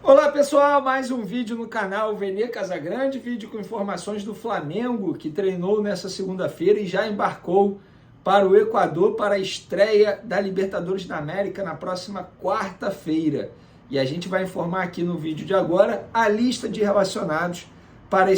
Olá pessoal, mais um vídeo no canal Vene Casagrande, vídeo com informações do Flamengo, que treinou nessa segunda-feira e já embarcou para o Equador para a estreia da Libertadores da América na próxima quarta-feira. E a gente vai informar aqui no vídeo de agora a lista de relacionados para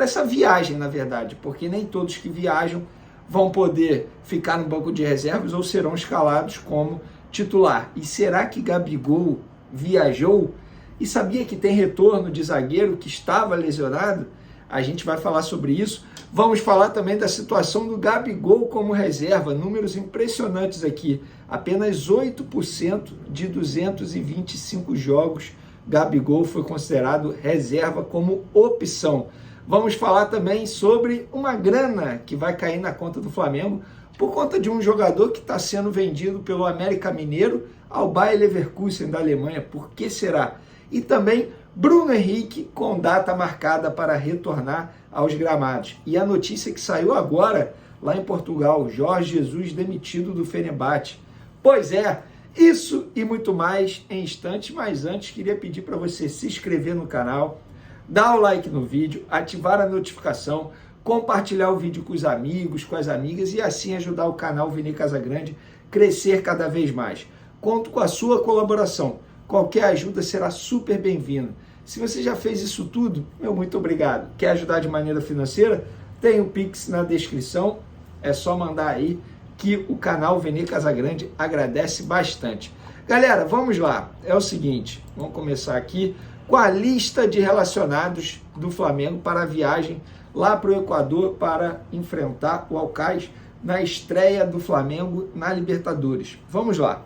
essa viagem, na verdade, porque nem todos que viajam vão poder ficar no banco de reservas ou serão escalados como titular. E será que Gabigol viajou? E sabia que tem retorno de zagueiro que estava lesionado? A gente vai falar sobre isso. Vamos falar também da situação do Gabigol como reserva. Números impressionantes aqui. Apenas 8% de 225 jogos Gabigol foi considerado reserva como opção. Vamos falar também sobre uma grana que vai cair na conta do Flamengo por conta de um jogador que está sendo vendido pelo América Mineiro ao Bayer Leverkusen da Alemanha. Por que será? E também Bruno Henrique com data marcada para retornar aos gramados. E a notícia que saiu agora lá em Portugal, Jorge Jesus demitido do Fenerbahçe. Pois é, isso e muito mais em instantes, mas antes queria pedir para você se inscrever no canal, dar o like no vídeo, ativar a notificação, compartilhar o vídeo com os amigos, com as amigas e assim ajudar o canal Vene Casagrande crescer cada vez mais. Conto com a sua colaboração. Qualquer ajuda será super bem-vinda. Se você já fez isso tudo, meu muito obrigado. Quer ajudar de maneira financeira? Tem o Pix na descrição. É só mandar aí que o canal Vene Casagrande agradece bastante. Galera, vamos lá. É o seguinte, vamos começar aqui com a lista de relacionados do Flamengo para a viagem lá para o Equador para enfrentar o Alcás na estreia do Flamengo na Libertadores. Vamos lá.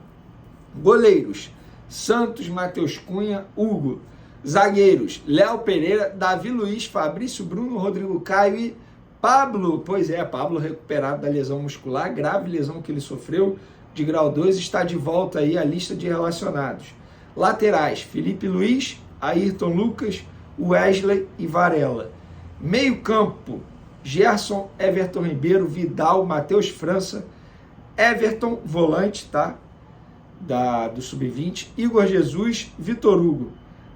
Goleiros: Santos, Matheus Cunha, Hugo. Zagueiros: Léo Pereira, Davi Luiz, Fabrício Bruno, Rodrigo Caio e Pablo. Pois é, Pablo recuperado da lesão muscular, grave lesão que ele sofreu de grau 2, está de volta aí à lista de relacionados. Laterais: Felipe Luiz, Ayrton Lucas, Wesley e Varela. Meio campo: Gerson, Everton Ribeiro, Vidal, Matheus França, Everton, volante, tá? Do Sub-20, Igor Jesus, Vitor Hugo.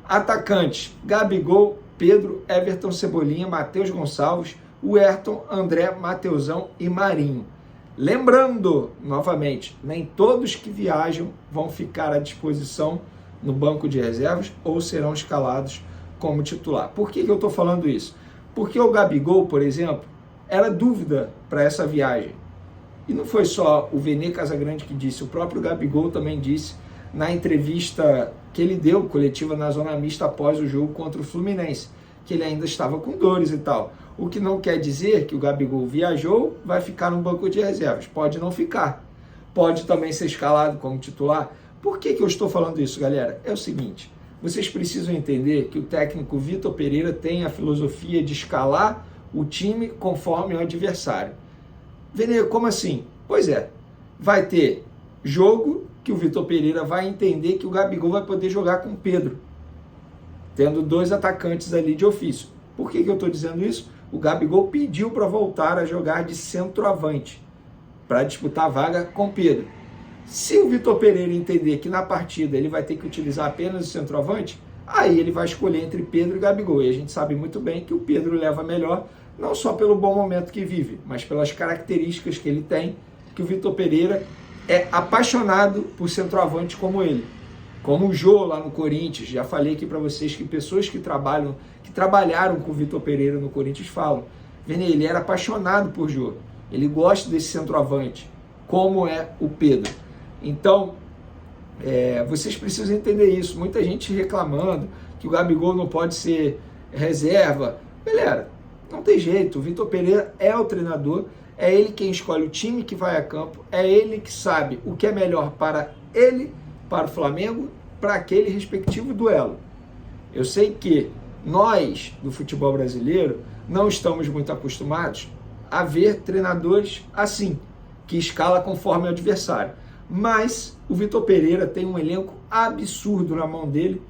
Atacantes: Gabigol, Pedro, Everton Cebolinha, Matheus Gonçalves, Huerton, André, Mateusão e Marinho. Lembrando, novamente, nem todos que viajam vão ficar à disposição no banco de reservas ou serão escalados como titular. Por que eu estou falando isso? Porque o Gabigol, por exemplo, era dúvida para essa viagem. E não foi só o Vene Casagrande que disse, o próprio Gabigol também disse na entrevista que ele deu, coletiva na Zona Mista após o jogo contra o Fluminense, que ele ainda estava com dores e tal. O que não quer dizer que o Gabigol viajou, vai ficar no banco de reservas. Pode não ficar. Pode também ser escalado como titular. Por que eu estou falando isso, galera? É o seguinte, vocês precisam entender que o técnico Vitor Pereira tem a filosofia de escalar o time conforme o adversário. Vene, como assim? Pois é, vai ter jogo que o Vitor Pereira vai entender que o Gabigol vai poder jogar com o Pedro, tendo dois atacantes ali de ofício. Por que eu estou dizendo isso? O Gabigol pediu para voltar a jogar de centroavante, para disputar a vaga com o Pedro. Se o Vitor Pereira entender que na partida ele vai ter que utilizar apenas o centroavante, aí ele vai escolher entre Pedro e Gabigol. E a gente sabe muito bem que o Pedro leva melhor, não só pelo bom momento que vive, mas pelas características que ele tem, que o Vitor Pereira é apaixonado por centroavante como ele. Como o Jô lá no Corinthians, já falei aqui para vocês que pessoas que trabalharam com o Vitor Pereira no Corinthians falam, Vene, ele era apaixonado por Jô, ele gosta desse centroavante, como é o Pedro. Então, vocês precisam entender isso. Muita gente reclamando que o Gabigol não pode ser reserva. Galera, não tem jeito, o Vitor Pereira é o treinador, é ele quem escolhe o time que vai a campo, é ele que sabe o que é melhor para ele, para o Flamengo, para aquele respectivo duelo. Eu sei que nós, do futebol brasileiro, não estamos muito acostumados a ver treinadores assim, que escala conforme o adversário. Mas o Vitor Pereira tem um elenco absurdo na mão dele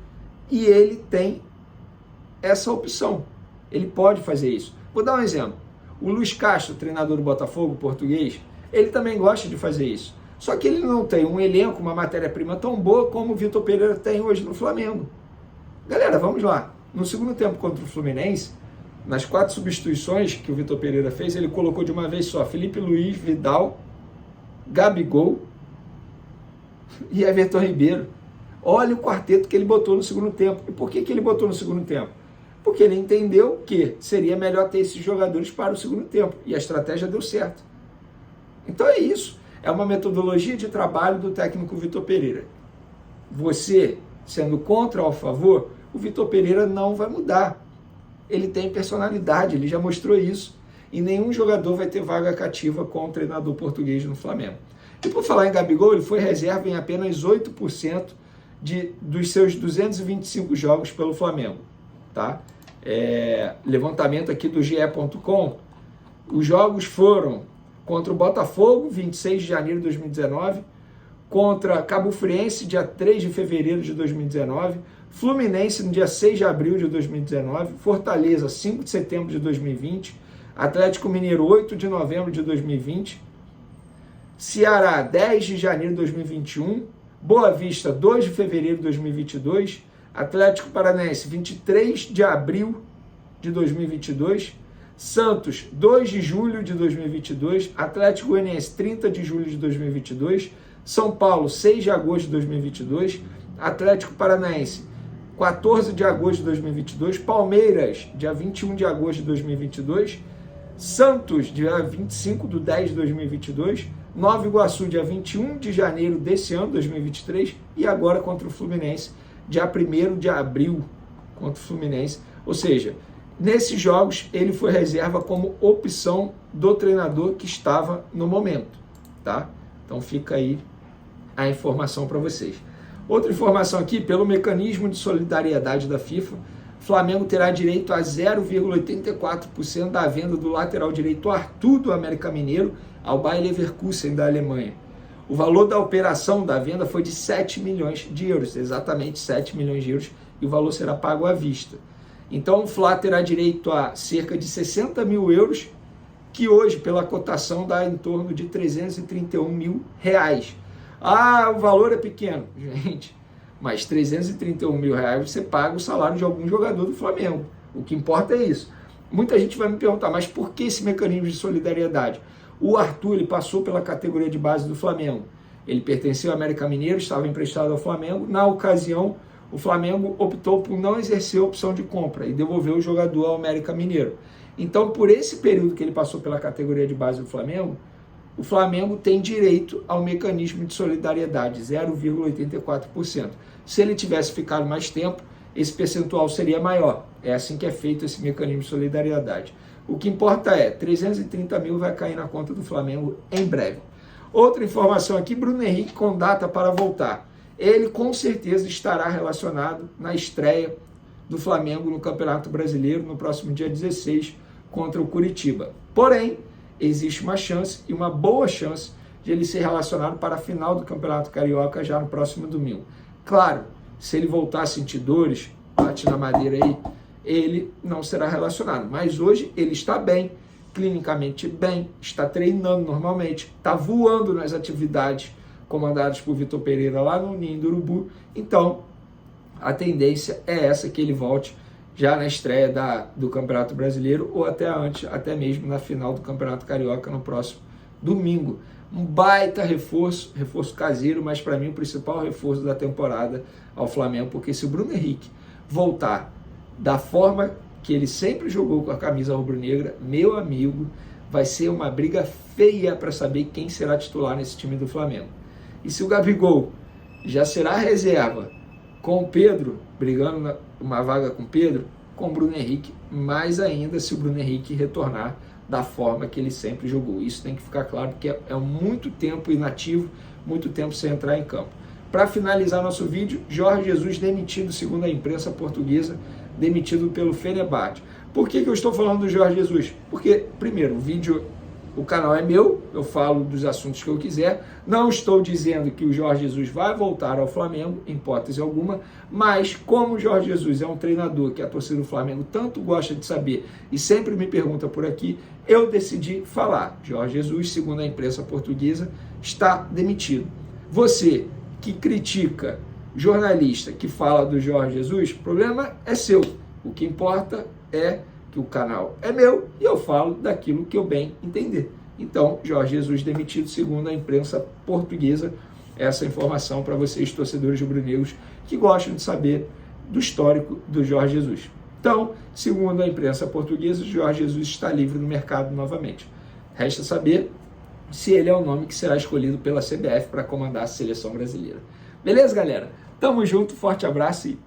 e ele tem essa opção. Ele pode fazer isso. Vou dar um exemplo. O Luiz Castro, treinador do Botafogo, português, ele também gosta de fazer isso. Só que ele não tem um elenco, uma matéria-prima tão boa como o Vitor Pereira tem hoje no Flamengo. Galera, vamos lá. No segundo tempo contra o Fluminense, nas 4 substituições que o Vitor Pereira fez, ele colocou de uma vez só Felipe Luiz, Vidal, Gabigol e Everton Ribeiro. Olha o quarteto que ele botou no segundo tempo. E por que ele botou no segundo tempo? Porque ele entendeu que seria melhor ter esses jogadores para o segundo tempo. E a estratégia deu certo. Então é isso. É uma metodologia de trabalho do técnico Vitor Pereira. Você, sendo contra ou a favor, o Vitor Pereira não vai mudar. Ele tem personalidade, ele já mostrou isso. E nenhum jogador vai ter vaga cativa com o treinador português no Flamengo. E por falar em Gabigol, ele foi reserva em apenas 8% dos seus 225 jogos pelo Flamengo. Tá? Levantamento aqui do GE.com. Os jogos foram contra o Botafogo, 26 de janeiro de 2019, contra Cabo Friense, dia 3 de fevereiro de 2019, Fluminense, no dia 6 de abril de 2019, Fortaleza, 5 de setembro de 2020, Atlético Mineiro, 8 de novembro de 2020, Ceará, 10 de janeiro de 2021, Boa Vista, 2 de fevereiro de 2022, Atlético Paranaense, 23 de abril de 2022, Santos, 2 de julho de 2022, Atlético Goianiense, 30 de julho de 2022, São Paulo, 6 de agosto de 2022, Atlético Paranaense, 14 de agosto de 2022, Palmeiras, dia 21 de agosto de 2022, Santos, dia 25 de 10 de 2022, Nova Iguaçu, dia 21 de janeiro desse ano, 2023, e agora contra o Fluminense, dia 1º de abril contra o Fluminense. Ou seja, nesses jogos ele foi reserva como opção do treinador que estava no momento, tá? Então fica aí a informação para vocês. Outra informação aqui, pelo mecanismo de solidariedade da FIFA, Flamengo terá direito a 0,84% da venda do lateral direito Arthur do América Mineiro ao Bayer Leverkusen da Alemanha. O valor da operação da venda foi de 7 milhões de euros, exatamente 7 milhões de euros, e o valor será pago à vista. Então o Fla terá direito a cerca de 60 mil euros, que hoje, pela cotação, dá em torno de 331 mil reais. Ah, o valor é pequeno, gente, mas 331 mil reais você paga o salário de algum jogador do Flamengo. O que importa é isso. Muita gente vai me perguntar, mas por que esse mecanismo de solidariedade? O Arthur, ele passou pela categoria de base do Flamengo. Ele pertenceu ao América Mineiro, estava emprestado ao Flamengo. Na ocasião, o Flamengo optou por não exercer a opção de compra e devolveu o jogador ao América Mineiro. Então, por esse período que ele passou pela categoria de base do Flamengo, o Flamengo tem direito ao mecanismo de solidariedade, 0,84%. Se ele tivesse ficado mais tempo, esse percentual seria maior. É assim que é feito esse mecanismo de solidariedade. O que importa é, 330 mil vai cair na conta do Flamengo em breve. Outra informação aqui, Bruno Henrique com data para voltar. Ele com certeza estará relacionado na estreia do Flamengo no Campeonato Brasileiro no próximo dia 16 contra o Curitiba. Porém, existe uma chance, e uma boa chance, de ele ser relacionado para a final do Campeonato Carioca já no próximo domingo. Claro, se ele voltar a sentir dores, bate na madeira aí, ele não será relacionado. Mas hoje ele está bem, clinicamente bem, está treinando normalmente, está voando nas atividades comandadas por Vitor Pereira lá no Ninho do Urubu. Então, a tendência é essa, que ele volte já na estreia do Campeonato Brasileiro ou até antes, até mesmo na final do Campeonato Carioca no próximo domingo. Um baita reforço caseiro, mas para mim o principal reforço da temporada ao Flamengo, porque se o Bruno Henrique voltar da forma que ele sempre jogou com a camisa rubro-negra, meu amigo, vai ser uma briga feia para saber quem será titular nesse time do Flamengo. E se o Gabigol já será reserva com o Pedro, brigando uma vaga com o Pedro, com o Bruno Henrique, mais ainda se o Bruno Henrique retornar da forma que ele sempre jogou. Isso tem que ficar claro, porque é muito tempo inativo, muito tempo sem entrar em campo. Para finalizar nosso vídeo, Jorge Jesus demitido, segundo a imprensa portuguesa, demitido pelo Fenerbahçe. Por que eu estou falando do Jorge Jesus? Porque, primeiro, o canal é meu, eu falo dos assuntos que eu quiser, não estou dizendo que o Jorge Jesus vai voltar ao Flamengo, em hipótese alguma, mas como o Jorge Jesus é um treinador que a torcida do Flamengo tanto gosta de saber e sempre me pergunta por aqui, eu decidi falar. Jorge Jesus, segundo a imprensa portuguesa, está demitido. Você que critica jornalista que fala do Jorge Jesus, o problema é seu. O que importa é que o canal é meu e eu falo daquilo que eu bem entender. Então, Jorge Jesus demitido, segundo a imprensa portuguesa. Essa informação para vocês, torcedores rubro-negros, que gostam de saber do histórico do Jorge Jesus. Então, segundo a imprensa portuguesa, Jorge Jesus está livre no mercado novamente. Resta saber se ele é o nome que será escolhido pela CBF para comandar a seleção brasileira. Beleza, galera? Tamo junto, forte abraço e